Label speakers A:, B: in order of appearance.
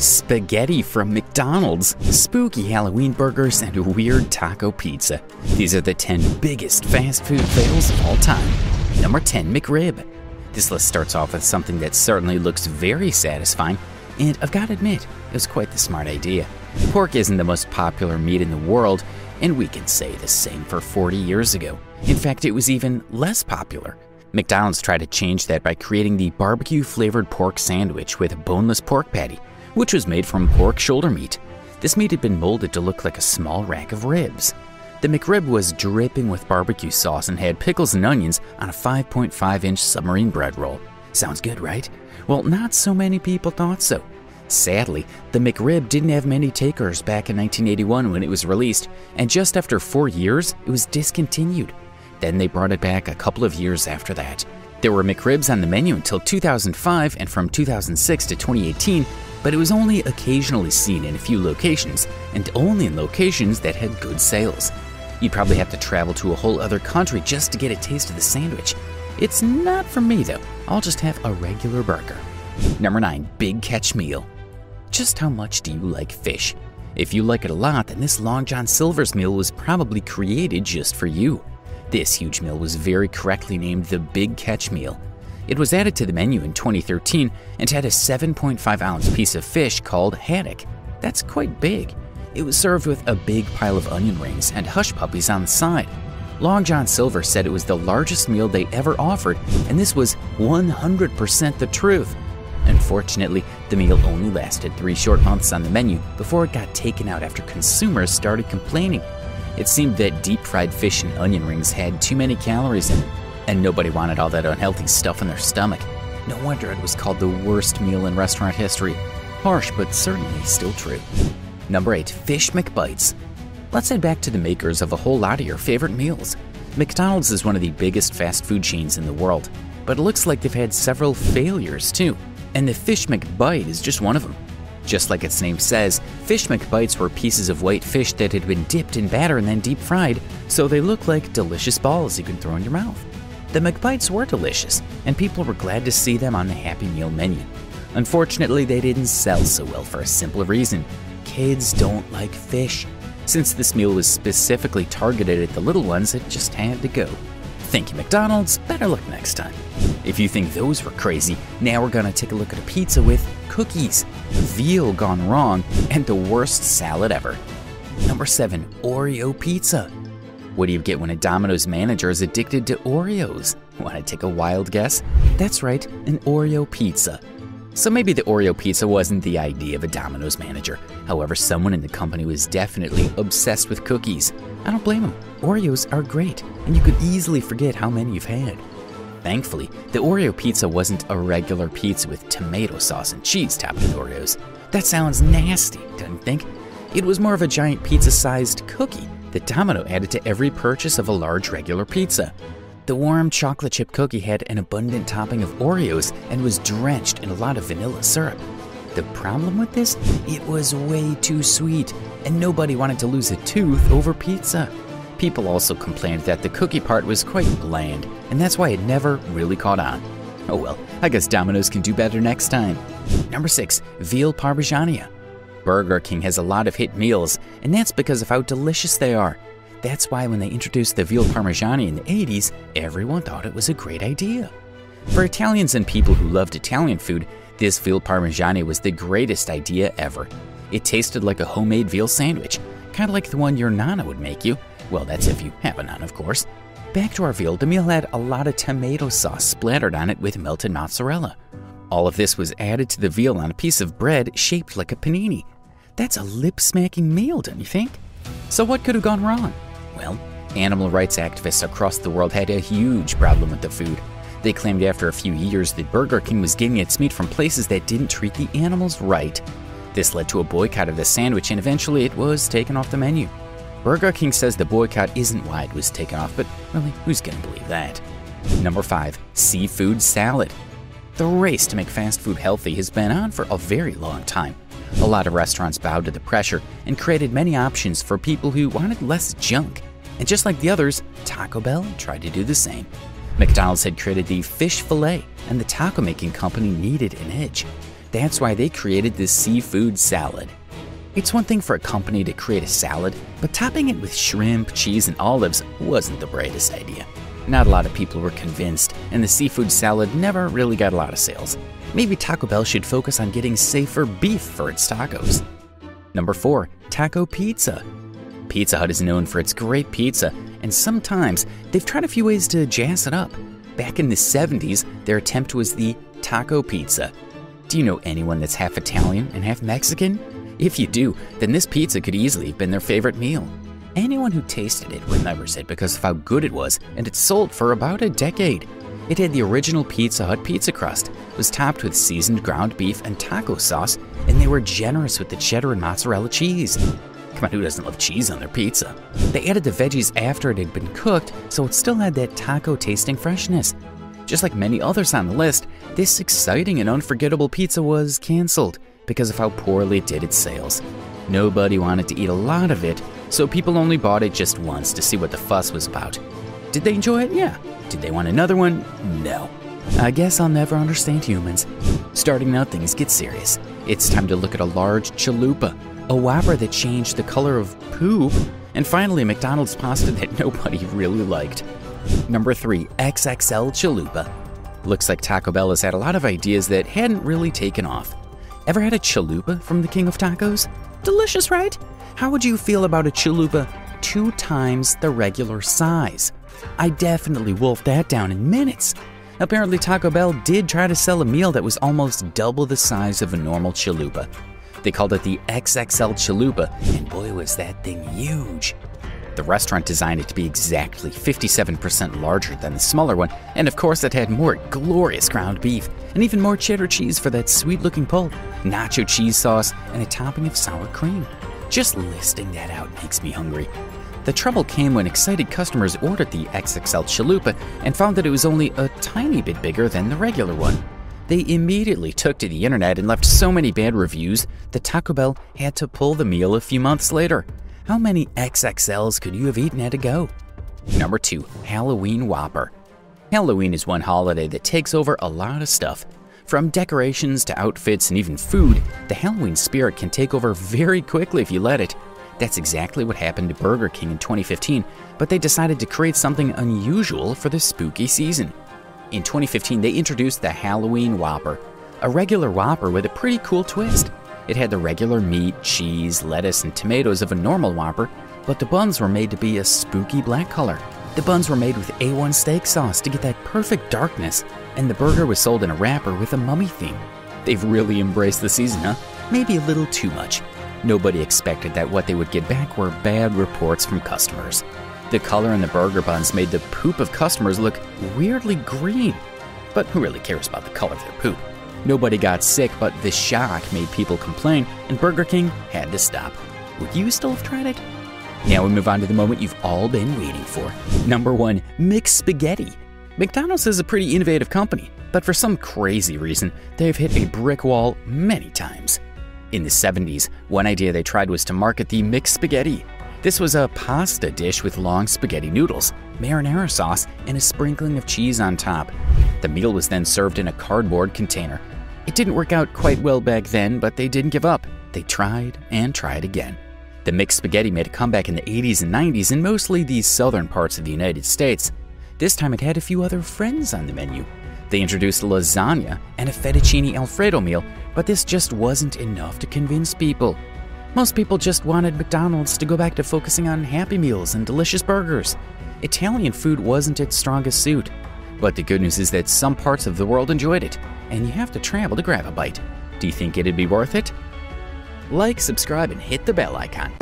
A: spaghetti from McDonald's, spooky Halloween burgers, and weird taco pizza. These are the 10 biggest fast food fails of all time. Number 10, McRib. This list starts off with something that certainly looks very satisfying, and I've got to admit, it was quite the smart idea. Pork isn't the most popular meat in the world, and we can say the same for 40 years ago. In fact, it was even less popular. McDonald's tried to change that by creating the barbecue-flavored pork sandwich with a boneless pork patty, which was made from pork shoulder meat. This meat had been molded to look like a small rack of ribs. The McRib was dripping with barbecue sauce and had pickles and onions on a 5.5-inch submarine bread roll. Sounds good, right? Well, not so many people thought so. Sadly, the McRib didn't have many takers back in 1981 when it was released, and just after 4 years, it was discontinued. Then they brought it back a couple of years after that. There were McRibs on the menu until 2005 and from 2006 to 2018, but it was only occasionally seen in a few locations, and only in locations that had good sales. You'd probably have to travel to a whole other country just to get a taste of the sandwich. It's not for me though, I'll just have a regular burger. Number 9, Big Catch Meal. Just how much do you like fish? If you like it a lot, then this Long John Silver's meal was probably created just for you. This huge meal was very correctly named the Big Catch Meal. It was added to the menu in 2013 and had a 7.5-ounce piece of fish called haddock. That's quite big. It was served with a big pile of onion rings and hush puppies on the side. Long John Silver said it was the largest meal they ever offered, and this was 100% the truth. Unfortunately, the meal only lasted 3 short months on the menu before it got taken out after consumers started complaining. It seemed that deep-fried fish and onion rings had too many calories in it, and nobody wanted all that unhealthy stuff in their stomach. No wonder it was called the worst meal in restaurant history. Harsh, but certainly still true. Number 8, Fish McBites. Let's head back to the makers of a whole lot of your favorite meals. McDonald's is one of the biggest fast food chains in the world, but it looks like they've had several failures too, and the Fish McBite is just one of them. Just like its name says, Fish McBites were pieces of white fish that had been dipped in batter and then deep fried, so they look like delicious balls you can throw in your mouth. The McBites were delicious, and people were glad to see them on the Happy Meal menu. Unfortunately, they didn't sell so well for a simple reason. Kids don't like fish. Since this meal was specifically targeted at the little ones, it just had to go. Thank you, McDonald's. Better luck next time. If you think those were crazy, now we're gonna take a look at a pizza with cookies, veal gone wrong, and the worst salad ever. Number 7, Oreo pizza. What do you get when a Domino's manager is addicted to Oreos? Want to take a wild guess? That's right, an Oreo pizza. So maybe the Oreo pizza wasn't the idea of a Domino's manager. However, someone in the company was definitely obsessed with cookies. I don't blame them. Oreos are great, and you could easily forget how many you've had. Thankfully, the Oreo pizza wasn't a regular pizza with tomato sauce and cheese topped with Oreos. That sounds nasty, don't you think? It was more of a giant pizza-sized cookie that Domino added to every purchase of a large regular pizza. The warm chocolate chip cookie had an abundant topping of Oreos and was drenched in a lot of vanilla syrup. The problem with this? It was way too sweet, and nobody wanted to lose a tooth over pizza. People also complained that the cookie part was quite bland, and that's why it never really caught on. Oh well, I guess Domino's can do better next time. Number 6, Veal Parmigiana. Burger King has a lot of hit meals, and that's because of how delicious they are. That's why when they introduced the veal parmigiana in the 80s, everyone thought it was a great idea. For Italians and people who loved Italian food, this veal parmigiana was the greatest idea ever. It tasted like a homemade veal sandwich, kind of like the one your nana would make you. Well, that's if you have a nana, of course. Back to our veal, the meal had a lot of tomato sauce splattered on it with melted mozzarella. All of this was added to the veal on a piece of bread shaped like a panini. That's a lip-smacking meal, don't you think? So what could have gone wrong? Well, animal rights activists across the world had a huge problem with the food. They claimed after a few years that Burger King was getting its meat from places that didn't treat the animals right. This led to a boycott of the sandwich, and eventually it was taken off the menu. Burger King says the boycott isn't why it was taken off, but really, who's gonna believe that? Number 5, Seafood Salad. The race to make fast food healthy has been on for a very long time. A lot of restaurants bowed to the pressure and created many options for people who wanted less junk. And just like the others, Taco Bell tried to do the same. McDonald's had created the fish fillet, and the taco making company needed an edge. That's why they created this seafood salad. It's one thing for a company to create a salad, but topping it with shrimp, cheese, and olives wasn't the brightest idea. Not a lot of people were convinced, and the seafood salad never really got a lot of sales. Maybe Taco Bell should focus on getting safer beef for its tacos. Number 4. Taco pizza. Pizza Hut is known for its great pizza, and sometimes they've tried a few ways to jazz it up. Back in the 70s, their attempt was the taco pizza. Do you know anyone that's half Italian and half Mexican? If you do, then this pizza could easily have been their favorite meal. Anyone who tasted it remembers it because of how good it was, and it sold for about a decade. It had the original Pizza Hut pizza crust, was topped with seasoned ground beef and taco sauce, and they were generous with the cheddar and mozzarella cheese. Come on, who doesn't love cheese on their pizza? They added the veggies after it had been cooked, so it still had that taco-tasting freshness. Just like many others on the list, this exciting and unforgettable pizza was canceled because of how poorly it did its sales. Nobody wanted to eat a lot of it, so people only bought it just once to see what the fuss was about. Did they enjoy it? Yeah. Did they want another one? No. I guess I'll never understand humans. Starting now, things get serious. It's time to look at a large chalupa, a Whopper that changed the color of poop, and finally McDonald's pasta that nobody really liked. Number 3. XXL chalupa. Looks like Taco Bell has had a lot of ideas that hadn't really taken off. Ever had a chalupa from the King of Tacos? Delicious, right? How would you feel about a chalupa 2 times the regular size? I definitely wolfed that down in minutes. Apparently Taco Bell did try to sell a meal that was almost double the size of a normal chalupa. They called it the XXL chalupa, and boy was that thing huge. The restaurant designed it to be exactly 57% larger than the smaller one, and of course it had more glorious ground beef, and even more cheddar cheese for that sweet-looking pulp, nacho cheese sauce, and a topping of sour cream. Just listing that out makes me hungry. The trouble came when excited customers ordered the XXL chalupa and found that it was only a tiny bit bigger than the regular one. They immediately took to the internet and left so many bad reviews that Taco Bell had to pull the meal a few months later. How many XXLs could you have eaten at a go? Number 2. Halloween Whopper. Halloween is one holiday that takes over a lot of stuff. From decorations to outfits and even food, the Halloween spirit can take over very quickly if you let it. That's exactly what happened to Burger King in 2015, but they decided to create something unusual for the spooky season. In 2015, they introduced the Halloween Whopper, a regular Whopper with a pretty cool twist. It had the regular meat, cheese, lettuce, and tomatoes of a normal Whopper, but the buns were made to be a spooky black color. The buns were made with A1 steak sauce to get that perfect darkness, and the burger was sold in a wrapper with a mummy theme. They've really embraced the season, huh? Maybe a little too much. Nobody expected that what they would get back were bad reports from customers. The color in the burger buns made the poop of customers look weirdly green. But who really cares about the color of their poop? Nobody got sick, but the shock made people complain, and Burger King had to stop. Would you still have tried it? Now we move on to the moment you've all been waiting for. Number 1. Mixed spaghetti. McDonald's is a pretty innovative company, but for some crazy reason, they've hit a brick wall many times. In the 70s, one idea they tried was to market the mixed spaghetti. This was a pasta dish with long spaghetti noodles, marinara sauce, and a sprinkling of cheese on top. The meal was then served in a cardboard container. It didn't work out quite well back then, but they didn't give up. They tried and tried again. The mixed spaghetti made a comeback in the 80s and 90s in mostly the southern parts of the United States. This time it had a few other friends on the menu. They introduced lasagna and a fettuccine alfredo meal, but this just wasn't enough to convince people. Most people just wanted McDonald's to go back to focusing on Happy Meals and delicious burgers. Italian food wasn't its strongest suit. But the good news is that some parts of the world enjoyed it, and you have to travel to grab a bite. Do you think it'd be worth it? Like, subscribe, and hit the bell icon.